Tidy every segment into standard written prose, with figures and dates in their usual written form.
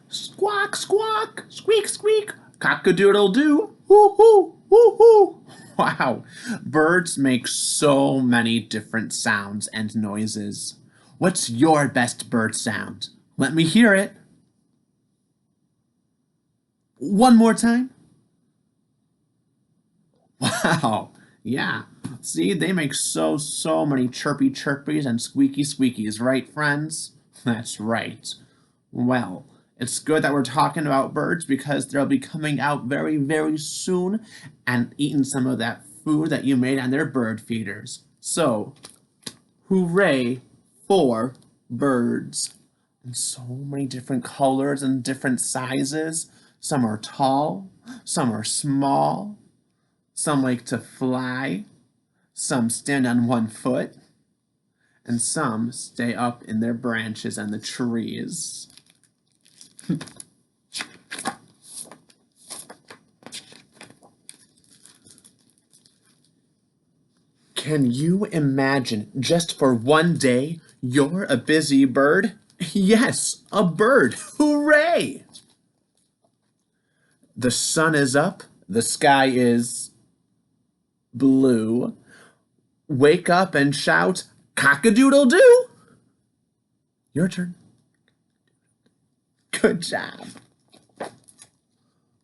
Squawk, squawk, squeak, squeak, cock-a-doodle-doo, hoo, hoo, hoo, hoo. Wow, birds make so many different sounds and noises. What's your best bird sound? Let me hear it. One more time. Wow, yeah. See, they make so many chirpy chirpies and squeaky squeakies, right, friends? That's right. Well, it's good that we're talking about birds because they'll be coming out very soon and eating some of that food that you made on their bird feeders. So, hooray for birds. And so many different colors and different sizes. Some are tall, some are small, some like to fly, some stand on one foot, and some stay up in their branches and the trees. Can you imagine just for one day you're a busy bird? Yes, a bird. Hooray! The sun is up, the sky is blue. Wake up and shout, cock-a-doodle-doo! Your turn. Good job.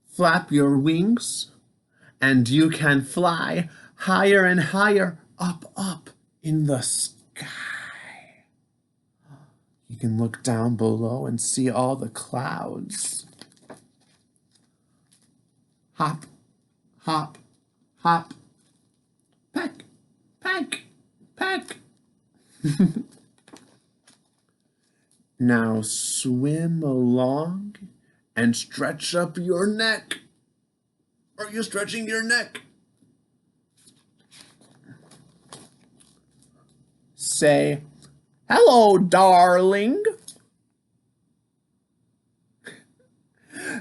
Flap your wings, and you can fly higher and higher up in the sky. You can look down below and see all the clouds. Hop, hop, hop. Peck, peck, peck. Now swim along and stretch up your neck. Are you stretching your neck? Say, hello, darling.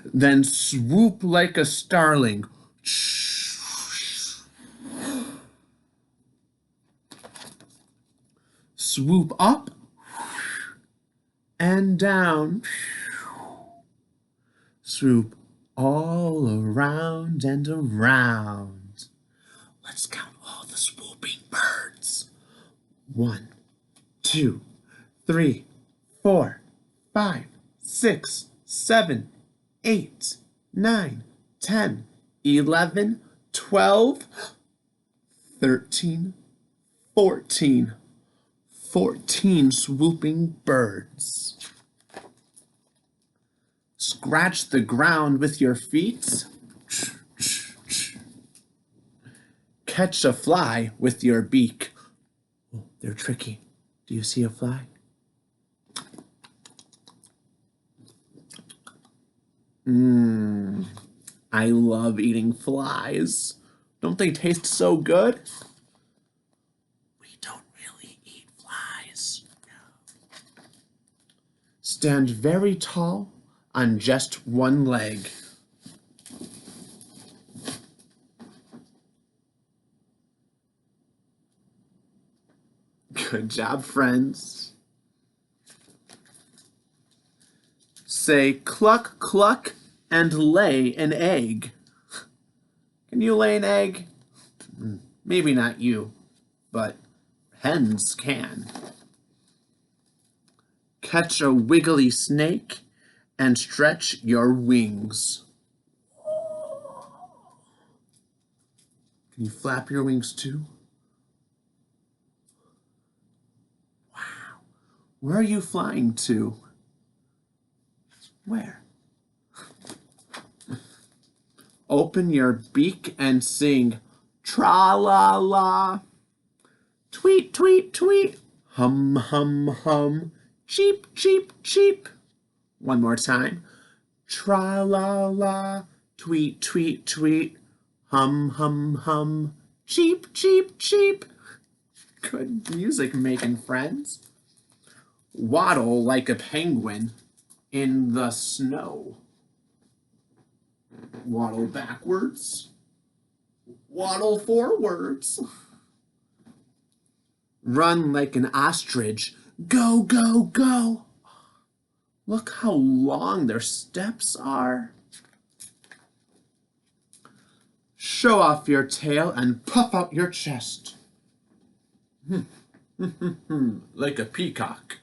Then swoop like a starling. Swoop up and down. Swoop all around and around. Let's count all the swooping birds. 1, 2, 3, 4, 5, 6, 7, 8, 9, 10, 11, 12, 13, 14. 14 swooping birds. Scratch the ground with your feet. Catch a fly with your beak. Oh, they're tricky. Do you see a fly? I love eating flies. Don't they taste so good? We don't really eat flies. No. Stand very tall on just one leg. Good job, friends. Say cluck, cluck, and lay an egg. Can you lay an egg? Maybe not you, but hens can. Catch a wiggly snake and stretch your wings. Can you flap your wings too? Wow. Where are you flying to? Where? Open your beak and sing tra-la-la. Tweet, tweet, tweet. Hum, hum, hum. Cheep, cheep, cheep. One more time. Tra-la-la. Tweet, tweet, tweet. Hum, hum, hum. Cheep, cheep, cheep. Good music making, friends. Waddle like a penguin in the snow. Waddle backwards. Waddle forwards. Run like an ostrich. Go, go, go. Look how long their steps are. Show off your tail and puff out your chest. Like a peacock.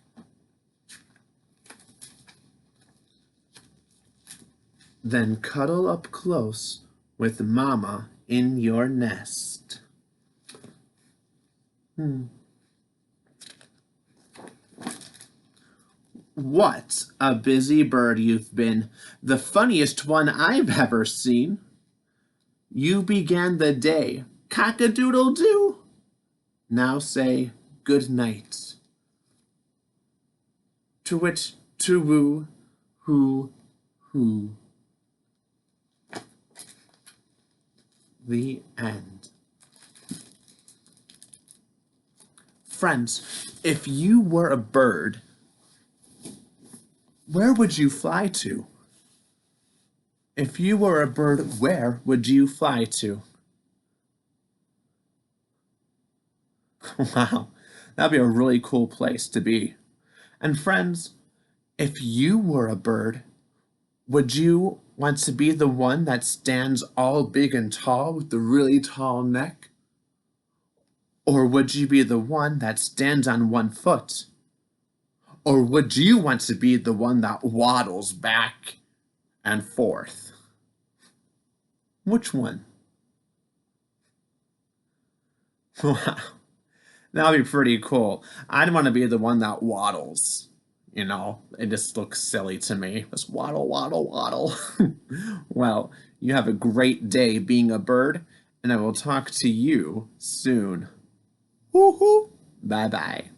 Then cuddle up close with Mama in your nest. What a busy bird you've been, the funniest one I've ever seen. You began the day, cock-a-doodle-doo. Now say good night. To-wit, to-woo, hoo, hoo. The end. Friends, if you were a bird, where would you fly to? If you were a bird, where would you fly to? Wow, that'd be a really cool place to be. And friends, if you were a bird, would you want to be the one that stands all big and tall with the really tall neck? Or would you be the one that stands on one foot? Or would you want to be the one that waddles back and forth? Which one? Wow, that would be pretty cool. I'd want to be the one that waddles. You know, it just looks silly to me. Just waddle, waddle, waddle. Well, you have a great day being a bird, and I will talk to you soon. Woohoo! Bye-bye.